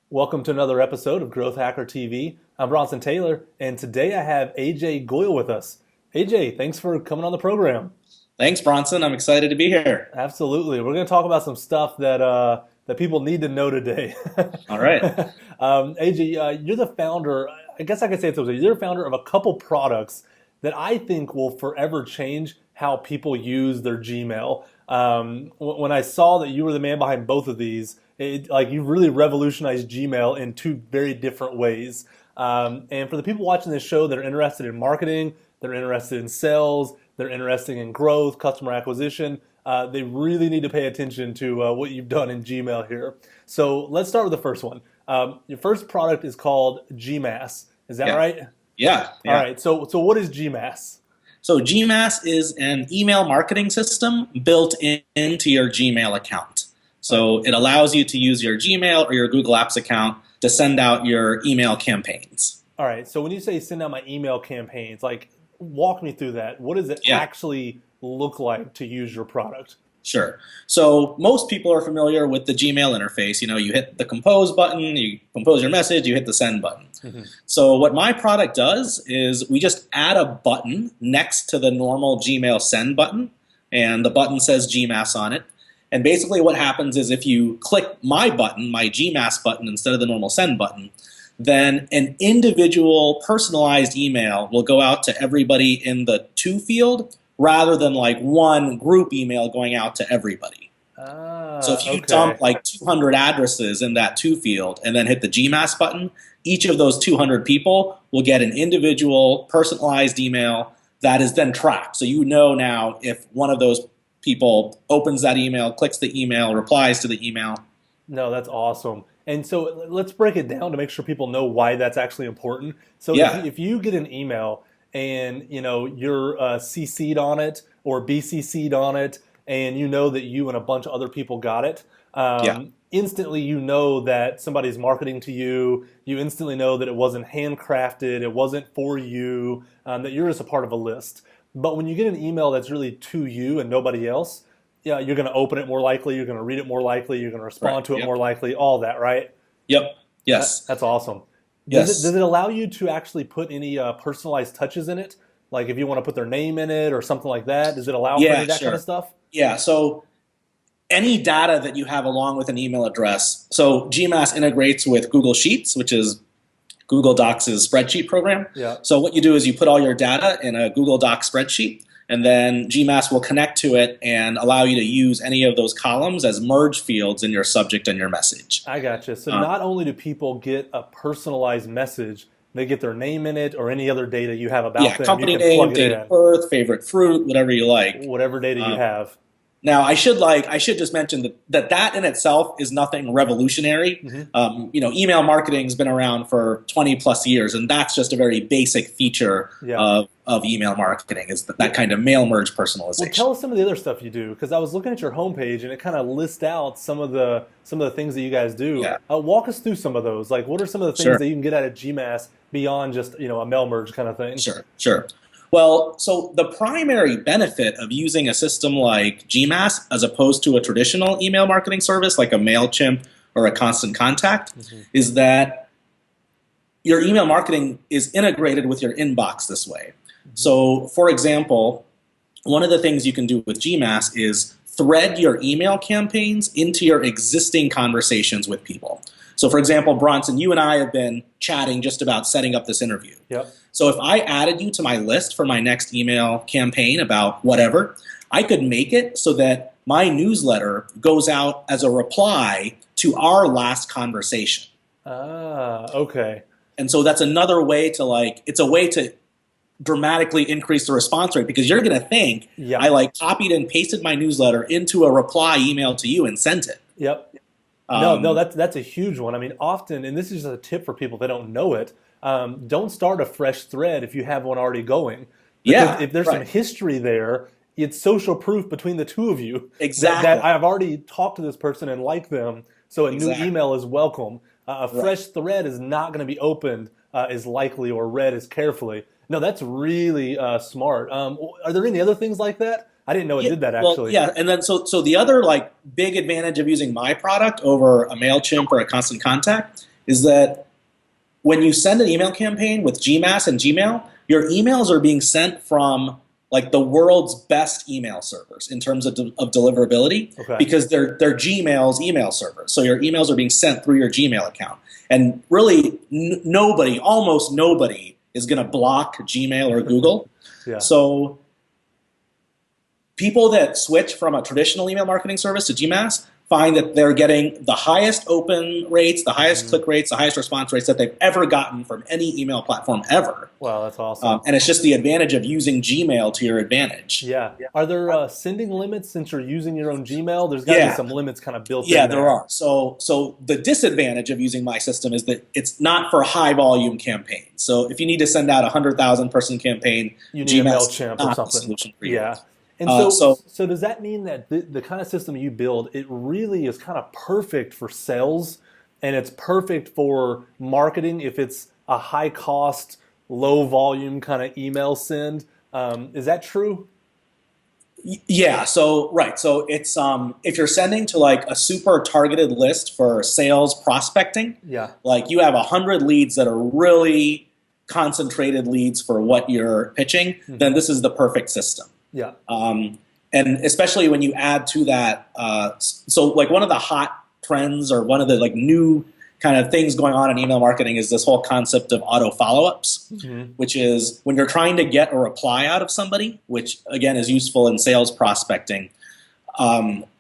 Welcome to another episode of Growth Hacker TV. I'm Bronson Taylor, and today I have Ajay Goel with us. Ajay, thanks for coming on the program. Thanks, Bronson. I'm excited to be here. Absolutely. We're going to talk about some stuff that people need to know today. All right. Ajay, you're the founder, I guess I could say it this way, you're the founder of a couple products that I think will forever change how people use their Gmail. When I saw that you were the man behind both of these, like you really revolutionized Gmail in two very different ways. And for the people watching this show that are interested in marketing, they're interested in sales, they're interested in growth, customer acquisition, they really need to pay attention to what you've done in Gmail here. So let's start with the first one. Your first product is called GMass. Is that Yeah. right? Yeah. All Yeah. right. So what is GMass? So GMass is an email marketing system built into your Gmail account. So it allows you to use your Gmail or your Google Apps account to send out your email campaigns. All right. So when you say send out my email campaigns, like walk me through that. What does it Yeah. actually look like to use your product? Sure. So most people are familiar with the Gmail interface. You know, you hit the compose button, you compose your message, you hit the send button. So what my product does is we just add a button next to the normal Gmail send button, and the button says GMass on it. And basically what happens is if you click my button, my GMass button, instead of the normal send button, then an individual personalized email will go out to everybody in the to field rather than like one group email going out to everybody. So if you Okay. dump like 200 addresses in that to field and then hit the GMass button, each of those 200 people will get an individual personalized email that is then tracked. So you know now if one of those people opens that email, clicks the email, replies to the email. No, that's awesome. And so let's break it down to make sure people know why that's actually important. So Yeah. if you get an email and you're CC'd on it or BCC'd on it, and you know that you and a bunch of other people got it, Yeah. instantly you know that somebody's marketing to you. You instantly know that it wasn't handcrafted, it wasn't for you, that you're just a part of a list. But when you get an email that's really to you and nobody else, yeah, you're going to open it more likely, you're going to read it more likely, you're going to respond Right. to it Yep. more likely, all that, right? Yep. Yes. That's awesome. Does Yes. it allow you to actually put any personalized touches in it? Like if you want to put their name in it or something like that, does it allow for any Yeah, of that kind sure. of stuff? Yeah. So any data that you have along with an email address. So GMass integrates with Google Sheets, which is Google Docs' spreadsheet program. Yeah. So what you do is you put all your data in a Google Docs spreadsheet, and then GMass will connect to it and allow you to use any of those columns as merge fields in your subject and your message. I gotcha. So not only do people get a personalized message, they get their name in it or any other data you have about Yeah, them. company You can name, plug it date in, of birth, favorite fruit, whatever you like. whatever data you have. Now, I should just mention that in itself is nothing revolutionary. Email marketing has been around for 20 plus years, and that's just a very basic feature Yeah. of email marketing is that kind of mail merge Well, personalization. tell us some of the other stuff you do, because I was looking at your homepage and it kind of lists out some of the things that you guys do. Yeah. Walk us through some of those. Like, what are some of the things Sure. that you can get out of GMass beyond just a mail merge kind of thing? Sure. Well, so the primary benefit of using a system like GMass as opposed to a traditional email marketing service like a MailChimp or a Constant Contact is that your email marketing is integrated with your inbox this way. So, for example, one of the things you can do with GMass is thread your email campaigns into your existing conversations with people. So, for example, Bronson, you and I have been chatting just about setting up this interview. Yep. So if I added you to my list for my next email campaign about whatever, I could make it so that my newsletter goes out as a reply to our last conversation. Okay. And so that's another way to it's a way to dramatically increase the response rate because you're going to think Yeah. I copied and pasted my newsletter into a reply email to you and sent it. Yep. Um, No, that's a huge one. I mean, often, and this is just a tip for people that don't know it, don't start a fresh thread if you have one already going. Because Yeah, if there's some right. history there, it's social proof between the two of you Exactly. that I've already talked to this person and like them, so a Exactly. new email is welcome. A fresh thread is not going to be opened as likely or read as carefully. No, that's really smart. Are there any other things like that? I didn't know it did that actually. Well, yeah, and then so the other big advantage of using my product over a MailChimp or a Constant Contact is that when you send an email campaign with GMass and Gmail, your emails are being sent from like the world's best email servers in terms of deliverability, because they're Gmail's email servers. So your emails are being sent through your Gmail account. And really, almost nobody is going to block Gmail or Google. So people that switch from a traditional email marketing service to GMass find that they're getting the highest open rates, the highest click rates, the highest response rates that they've ever gotten from any email platform ever. Wow, that's awesome. And it's just the advantage of using Gmail to your advantage. Yeah. Are there sending limits since you're using your own Gmail? There's got to be some limits kind of built in there. Yeah, there are. So the disadvantage of using my system is that it's not for high volume campaigns. So if you need to send out a 100,000 person campaign, you need GMass a MailChimp is not or the something. solution for you. Yeah. And so does that mean that the kind of system you build, it really is kind of perfect for sales, and it's perfect for marketing if it's a high cost, low volume kind of email send? Is that true? Yeah. So it's if you're sending to like a super targeted list for sales prospecting, like you have 100 leads that are really concentrated leads for what you're pitching, then this is the perfect system. Yeah. And especially when you add to that, so like one of the hot trends or one of the like new kind of things going on in email marketing is this whole concept of auto follow-ups, which is when you're trying to get a reply out of somebody, which again is useful in sales prospecting,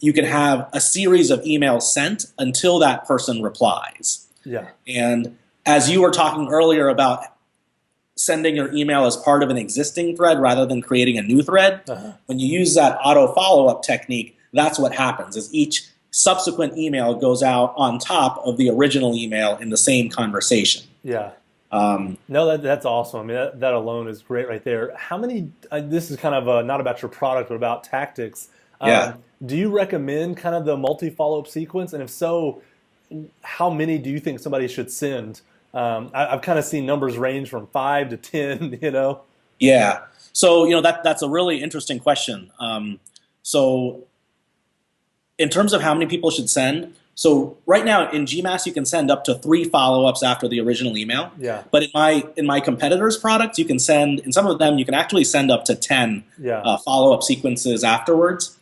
you can have a series of emails sent until that person replies. Yeah. And as you were talking earlier about sending your email as part of an existing thread rather than creating a new thread, when you use that auto follow-up technique, that's what happens, is each subsequent email goes out on top of the original email in the same conversation. Yeah. No, that's awesome. I mean, that alone is great right there. How many, this is kind of not about your product, but about tactics. Do you recommend kind of the multi-follow-up sequence? And if so, how many do you think somebody should send? I've kind of seen numbers range from 5 to 10, Yeah. So, that's a really interesting question. So in terms of how many people should send, so right now in GMass you can send up to 3 follow-ups after the original email. Yeah. But in my competitors' products, you can send, in some of them, you can actually send up to 10 follow-up sequences afterwards.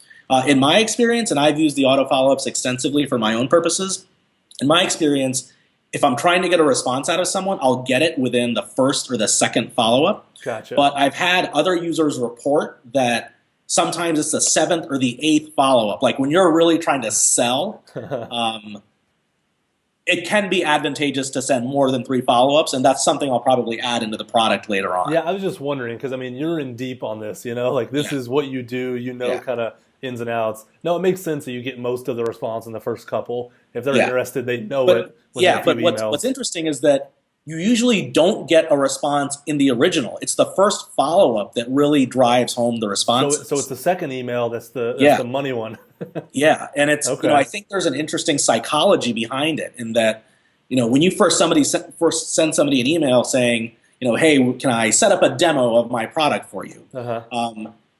In my experience, and I've used the auto follow-ups extensively for my own purposes, in my experience, if I'm trying to get a response out of someone, I'll get it within the first or the second follow-up. Gotcha. But I've had other users report that sometimes it's the 7th or the 8th follow-up. Like when you're really trying to sell, it can be advantageous to send more than 3 follow-ups, and that's something I'll probably add into the product later on. Yeah, I was just wondering, because I mean, you're in deep on this, like this is what you do, kind of ins and outs. No, it makes sense that you get most of the response in the first couple. If they're interested, they know it. But what's interesting is that you usually don't get a response in the original. It's the first follow-up that really drives home the response. So it's the second email that's the money one. Yeah, and it's I think there's an interesting psychology behind it in that when you first send somebody an email saying hey, can I set up a demo of my product for you?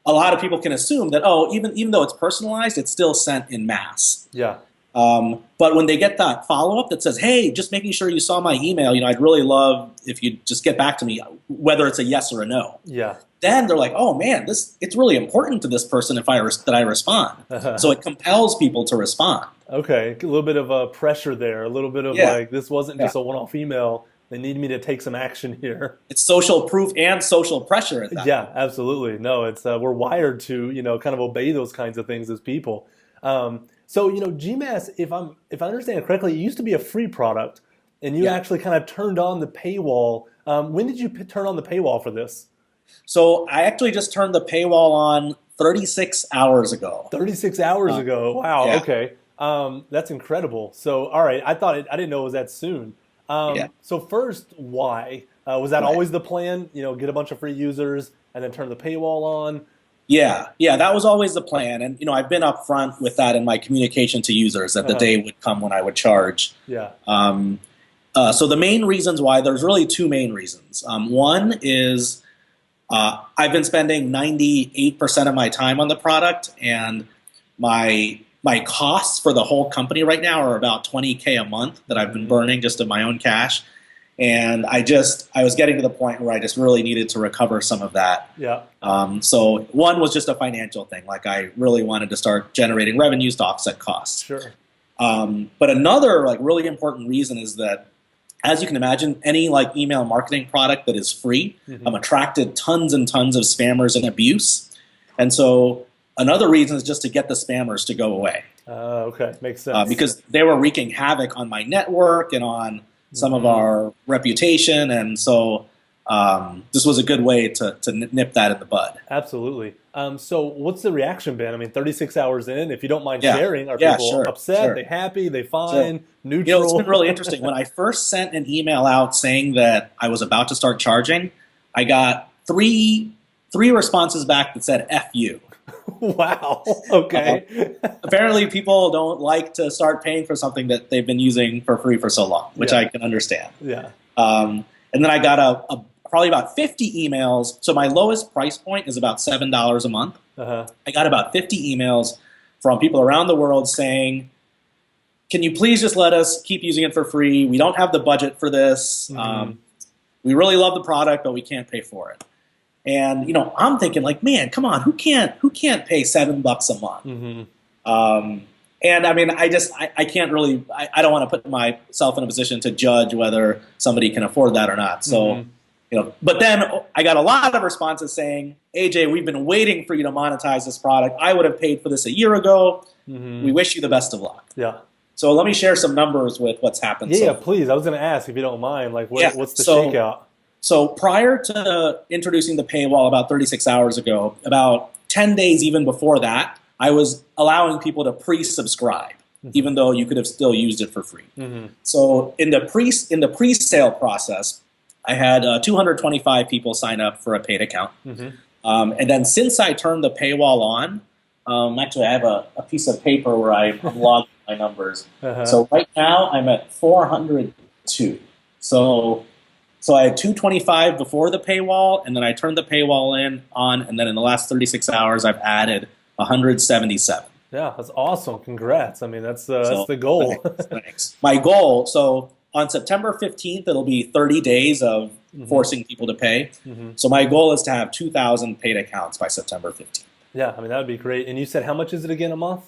A lot of people can assume that even though it's personalized, it's still sent in mass. Yeah. But when they get that follow-up that says, hey, just making sure you saw my email, I'd really love if you just get back to me, whether it's a yes or a no. Yeah. Then they're like, oh man, it's really important to this person that I respond. So it compels people to respond. Okay, a little bit of pressure there, a little bit of like, this wasn't just a one-off email. They need me to take some action here. It's social proof and social pressure at that point. Absolutely. No, it's we're wired to kind of obey those kinds of things as people. So GMass, if I understand it correctly, it used to be a free product, and you actually kind of turned on the paywall. When did you turn on the paywall for this? So I actually just turned the paywall on 36 hours ago. 36 hours ago. Wow. Yeah. Okay. That's incredible. So all right, I didn't know it was that soon. So first, why? Was that always the plan? Get a bunch of free users and then turn the paywall on? Yeah, that was always the plan. And, I've been upfront with that in my communication to users that the day would come when I would charge. Yeah. So the main reasons why, there's really 2 main reasons. One is I've been spending 98% of my time on the product, and my my costs for the whole company right now are about $20K a month that I've been burning just in my own cash. And I was getting to the point where I just really needed to recover some of that. Yeah. So one was just a financial thing. Like I really wanted to start generating revenues to offset costs. Sure. But another like really important reason is that, as you can imagine, any like email marketing product that is free attracted tons and tons of spammers and abuse. And so another reason is just to get the spammers to go away. Okay, makes sense. Because they were wreaking havoc on my network and on some of our reputation, and so this was a good way to nip that in the bud. Absolutely. So what's the reaction been? I mean, 36 hours in, if you don't mind sharing, are people upset? Are they happy? They fine? Neutral? It's been really interesting. When I first sent an email out saying that I was about to start charging, I got three responses back that said "F you." Wow. Okay. Apparently, people don't like to start paying for something that they've been using for free for so long, which I can understand. Yeah. And then I got probably about 50 emails. So my lowest price point is about $7 a month. I got about 50 emails from people around the world saying, "Can you please just let us keep using it for free? We don't have the budget for this. We really love the product, but we can't pay for it." And I'm thinking like, man, come on, who can't pay $7 a month? And I mean, I can't really, I don't want to put myself in a position to judge whether somebody can afford that or not. So, but then I got a lot of responses saying, "AJ, we've been waiting for you to monetize this product. I would have paid for this a year ago. We wish you the best of luck." Yeah. So let me share some numbers with what's happened. Yeah, please. I was going to ask if you don't mind, like what's the shakeout? So prior to introducing the paywall about 36 hours ago, about 10 days even before that, I was allowing people to pre-subscribe, even though you could have still used it for free. So in the pre-sale process, I had 225 people sign up for a paid account. And then since I turned the paywall on, actually I have a piece of paper where I logged my numbers. So right now I'm at 402. So I had 225 before the paywall, and then I turned the paywall on, and then in the last 36 hours, I've added 177. Yeah, that's awesome. Congrats. I mean, that's the goal. Thanks. My goal, so on September 15th, it'll be 30 days of forcing people to pay. So my goal is to have 2,000 paid accounts by September 15th. Yeah, I mean, that would be great. And you said how much is it again a month?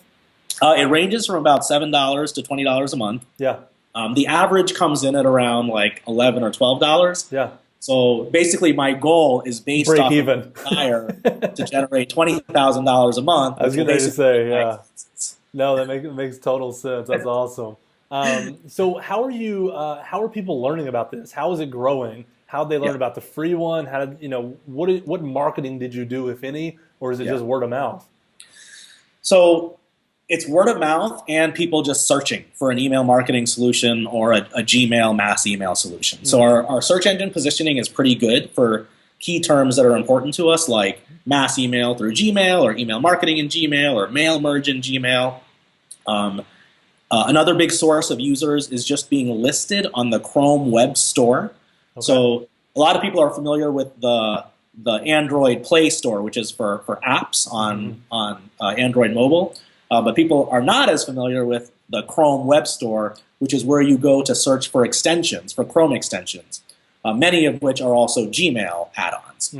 It ranges from about $7 to $20 a month. Yeah. The average comes in at around like $11 or $12. Yeah. So basically, my goal is based break off even of desire to generate $20,000 a month. I was going to say, yeah. No, that makes total sense. That's awesome. So how are people learning about this? How is it growing? How did they learn about the free one? How did what marketing did you do, if any, or is it just word of mouth? So it's word of mouth and people just searching for an email marketing solution or a Gmail mass email solution. So our search engine positioning is pretty good for key terms that are important to us, like mass email through Gmail or email marketing in Gmail or mail merge in Gmail. Another big source of users is just being listed on the Chrome Web Store. Okay. So a lot of people are familiar with the Android Play Store, which is for apps on Android mobile. But people are not as familiar with the Chrome Web Store, which is where you go to search for extensions, for Chrome extensions, many of which are also Gmail add-ons.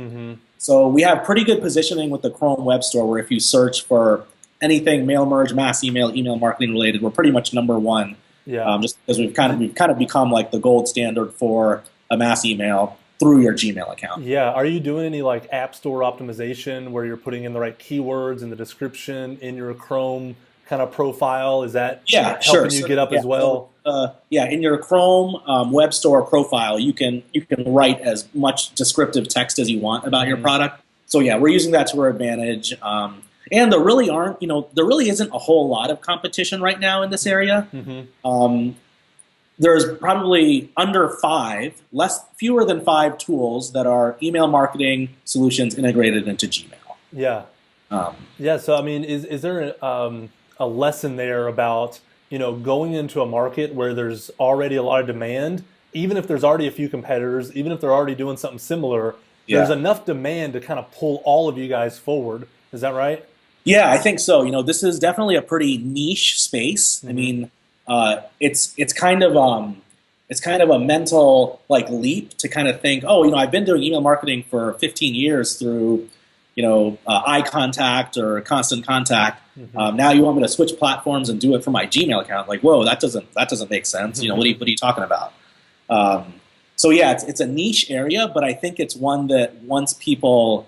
So we have pretty good positioning with the Chrome Web Store, where if you search for anything mail merge, mass email, email marketing related, we're pretty much number one. Yeah. Just because we've kind of become like the gold standard for a mass email through your Gmail account. Yeah. Are you doing any like app store optimization where you're putting in the right keywords in the description in your Chrome kind of profile? Is that helping you get up as well? In your Chrome Web Store profile, you can write as much descriptive text as you want about your product. So yeah, we're using that to our advantage. And there really isn't a whole lot of competition right now in this area. There's probably fewer than 5 tools that are email marketing solutions integrated into Gmail. Yeah. So I mean, is there a lesson there about going into a market where there's already a lot of demand, even if there's already a few competitors, even if they're already doing something similar, there's enough demand to kind of pull all of you guys forward. Is that right? Yeah, I think so. This is definitely a pretty niche space. I Mm-hmm. mean, it's kind of a mental like leap to kind of think, oh, I've been doing email marketing for 15 years through, eye contact or constant contact. Mm-hmm. Now you want me to switch platforms and do it from my Gmail account? Like, whoa, that doesn't make sense. What are you talking about? So yeah, it's a niche area, but I think it's one that once people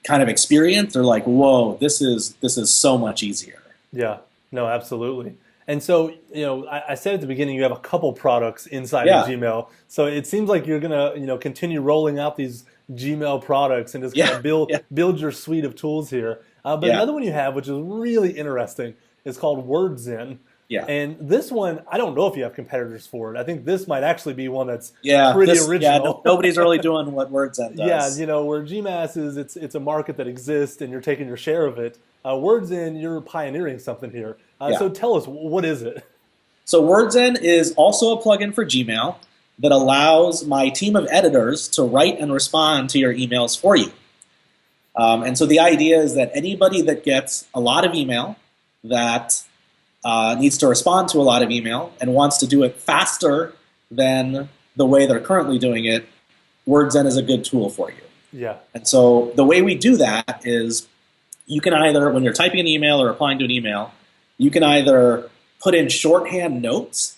kind of experience, they're like, whoa, this is so much easier. Yeah, no, absolutely. And so, I said at the beginning you have a couple products inside of Yeah, Gmail. So it seems like you're gonna, continue rolling out these Gmail products and just kind yeah, of build yeah, build your suite of tools here. But yeah, another one you have, which is really interesting, is called WordZen. yeah. And this one, I don't know if you have competitors for it. I think this might actually be one that's Yeah, pretty this yeah, original. nobody's really doing what WordZen Yeah, does. where GMass is, it's a market that exists, and you're taking your share of it. WordsIn, you're pioneering something here. Yeah. So tell us, what is it? So WordZen is also a plugin for Gmail that allows my team of editors to write and respond to your emails for you. And so the idea is that anybody that gets a lot of email, that needs to respond to a lot of email, and wants to do it faster than the way they're currently doing it, WordZen is a good tool for you. Yeah. And so the way we do that is you can either, when you're typing an email or replying to an email, you can either put in shorthand notes,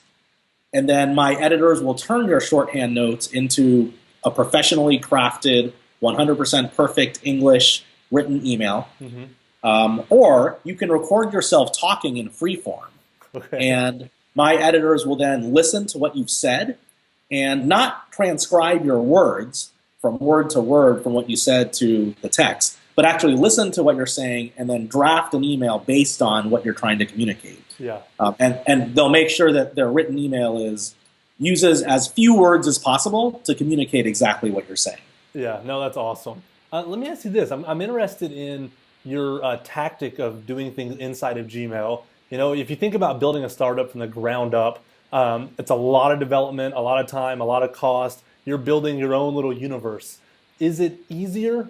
and then my editors will turn your shorthand notes into a professionally crafted, 100% perfect English written email. Hmm. Or you can record yourself talking in free form. Okay. And my editors will then listen to what you've said and not transcribe your words from word to word from what you said to the text, but actually listen to what you're saying and then draft an email based on what you're trying to communicate. Yeah. And they'll make sure that their written email uses as few words as possible to communicate exactly what you're saying. Yeah. No, that's awesome. Let me ask you this. I'm interested in your tactic of doing things inside of Gmail. If you think about building a startup from the ground up, it's a lot of development, a lot of time, a lot of cost. You're building your own little universe. Is it easier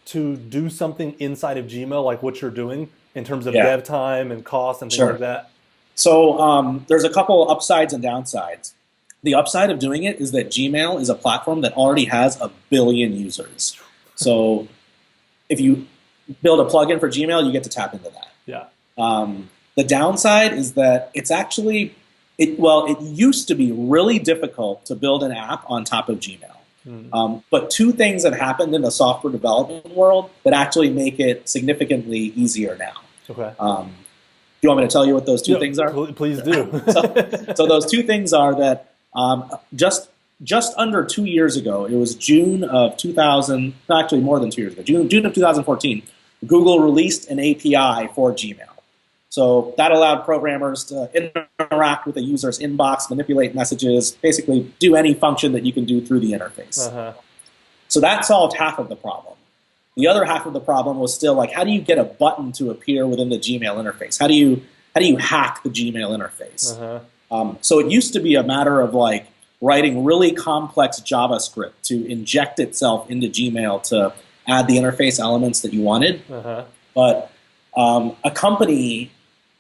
to do something inside of Gmail like what you're doing in terms of Yeah, dev time and cost and things like sure. that? So there's a couple upsides and downsides. The upside of doing it is that Gmail is a platform that already has 1 billion users. So if you build a plugin for Gmail, you get to tap into that. Yeah. The downside is that it used to be really difficult to build an app on top of Gmail. But two things have happened in the software development world that actually make it significantly easier now. Okay. Do you want me to tell you what those two things are? Please do. So those two things are that just under 2 years ago, it was June of 2000, actually more than 2 years ago, June of 2014, Google released an API for Gmail. So that allowed programmers to interact with a user's inbox, manipulate messages, basically do any function that you can do through the interface. Uh-huh. So that solved half of the problem. The other half of the problem was still like, how do you get a button to appear within the Gmail interface? How do you hack the Gmail interface? Uh-huh. So it used to be a matter of like writing really complex JavaScript to inject itself into Gmail to add the interface elements that you wanted. Uh-huh. But a company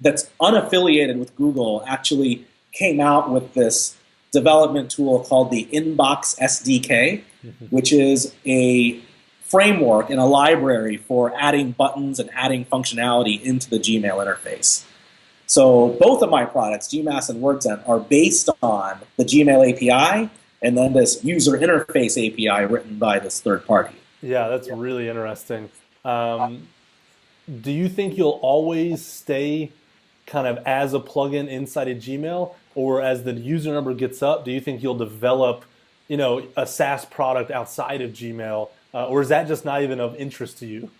that's unaffiliated with Google actually came out with this development tool called the Inbox SDK, which is a framework and a library for adding buttons and adding functionality into the Gmail interface. So both of my products, GMass and WordZen, are based on the Gmail API and then this user interface API written by this third party. Yeah, that's really interesting. Do you think you'll always stay kind of as a plugin inside of Gmail, or as the user number gets up, do you think you'll develop, a SaaS product outside of Gmail, or is that just not even of interest to you?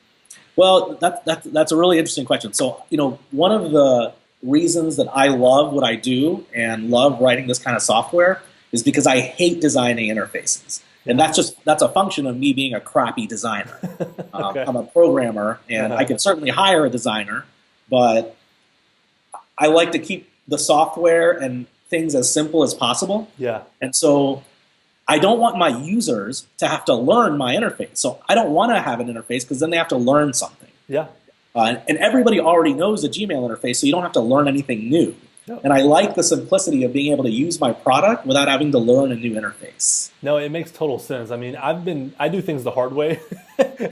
Well, that's a really interesting question. So, one of the reasons that I love what I do and love writing this kind of software is because I hate designing interfaces. And that's a function of me being a crappy designer. Okay. I'm a programmer, and I can certainly hire a designer, but I like to keep the software and things as simple as possible. Yeah. And so I don't want my users to have to learn my interface. So I don't want to have an interface because then they have to learn something. Yeah. And everybody already knows the Gmail interface, so you don't have to learn anything new. No. And I like the simplicity of being able to use my product without having to learn a new interface. No, it makes total sense. I mean, I do things the hard way,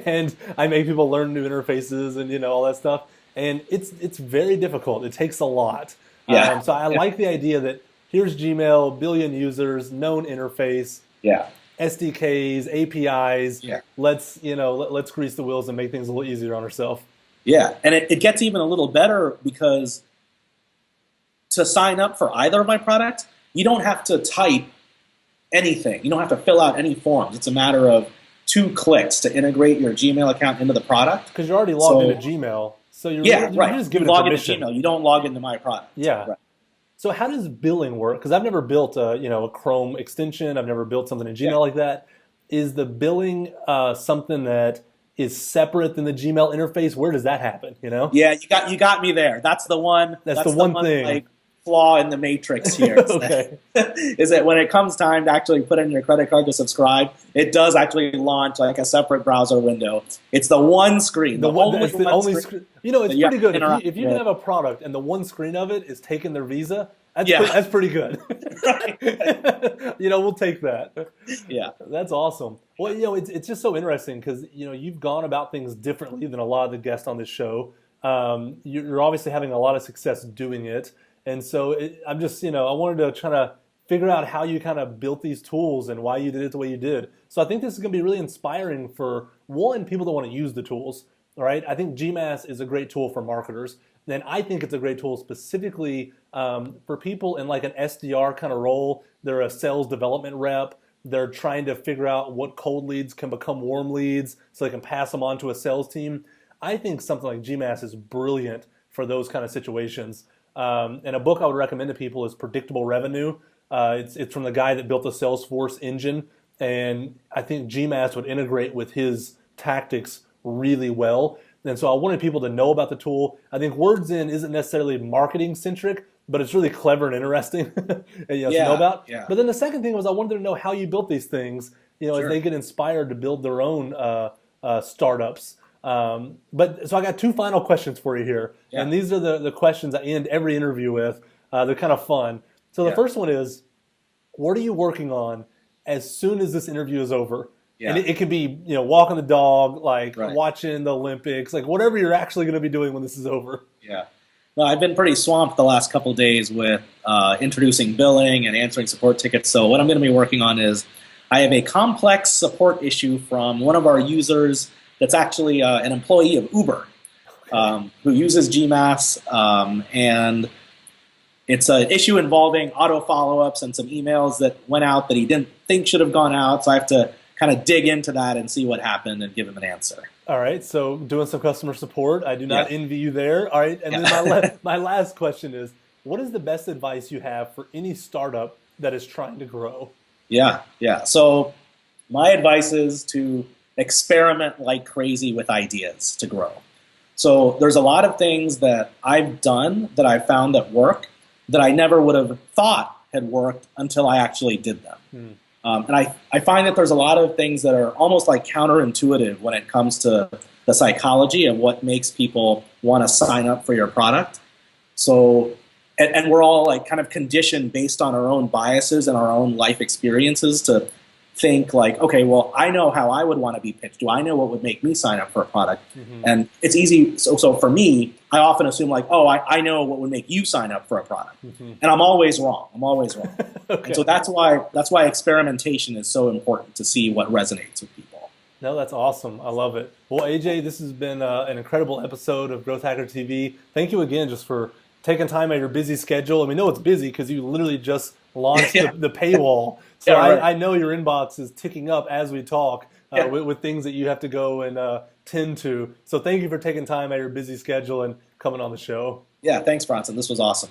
and I make people learn new interfaces and all that stuff, and it's very difficult. It takes a lot. Yeah. So I like the idea that here's Gmail, billion users, known interface. Yeah. SDKs, APIs. Yeah. Let's grease the wheels and make things a little easier on ourselves. Yeah, and it gets even a little better because to sign up for either of my products, you don't have to type anything. You don't have to fill out any forms. It's a matter of 2 clicks to integrate your Gmail account into the product. Because you're already logged into Gmail, so you're just giving log permission. into Gmail. You don't log into my product. Yeah. Right. So how does billing work? Because I've never built a Chrome extension. I've never built something in Gmail like that. Is the billing something that is separate than the Gmail interface? Where does that happen? Yeah, you got me there. That's the one. That's the one thing. Like, flaw in the matrix here. Okay. Is that when it comes time to actually put in your credit card to subscribe, it does actually launch like a separate browser window. It's the one screen. The only screen. It's pretty good. If you can have a product and the one screen of it is taking their Visa, that's pretty good. We'll take that. Yeah. That's awesome. Well, it's just so interesting because, you've gone about things differently than a lot of the guests on this show. You're obviously having a lot of success doing it. And so I'm just, I wanted to try to figure out how you kind of built these tools and why you did it the way you did. So I think this is going to be really inspiring for, one, people that want to use the tools, all right? I think GMass is a great tool for marketers. Then I think it's a great tool specifically for people in like an SDR kind of role. They're a sales development rep. They're trying to figure out what cold leads can become warm leads so they can pass them on to a sales team. I think something like GMass is brilliant for those kind of situations. And a book I would recommend to people is Predictable Revenue. It's from the guy that built the Salesforce engine, and I think GMass would integrate with his tactics really well. And so I wanted people to know about the tool. I think WordsIn isn't necessarily marketing centric, but it's really clever and interesting to know about. Yeah. But then the second thing was I wanted them to know how you built these things, as they get inspired to build their own startups. But so I got 2 final questions for you here. Yeah. And these are the questions I end every interview with. They're kind of fun. So the first one is, what are you working on as soon as this interview is over? Yeah. And it could be, walking the dog, watching the Olympics, like whatever you're actually going to be doing when this is over. Yeah. Well, I've been pretty swamped the last couple of days with introducing billing and answering support tickets. So what I'm going to be working on is I have a complex support issue from one of our users that's actually an employee of Uber who uses GMass, and it's an issue involving auto follow-ups and some emails that went out that he didn't think should have gone out, so I have to kind of dig into that and see what happened and give him an answer. All right, so doing some customer support. I do not envy you there. All right, and then my last question is, what is the best advice you have for any startup that is trying to grow? Yeah. So my advice is to experiment like crazy with ideas to grow. So there's a lot of things that I've done that I've found that work that I never would have thought had worked until I actually did them. And I find that there's a lot of things that are almost like counterintuitive when it comes to the psychology of what makes people want to sign up for your product. So, and we're all like kind of conditioned based on our own biases and our own life experiences to think like, okay, well, I know how I would want to be pitched. Do I know what would make me sign up for a product? And it's easy. So for me, I often assume like, oh, I know what would make you sign up for a product. And I'm always wrong. Okay. And so that's why experimentation is so important to see what resonates with people. No, that's awesome. I love it. Well, AJ, this has been an incredible episode of Growth Hacker TV. Thank you again just for taking time out of your busy schedule. And we know it's busy because you literally just launched the paywall. So I know your inbox is ticking up as we talk with things that you have to go and tend to. So thank you for taking time out of your busy schedule and coming on the show. Yeah, thanks, Bronson. This was awesome.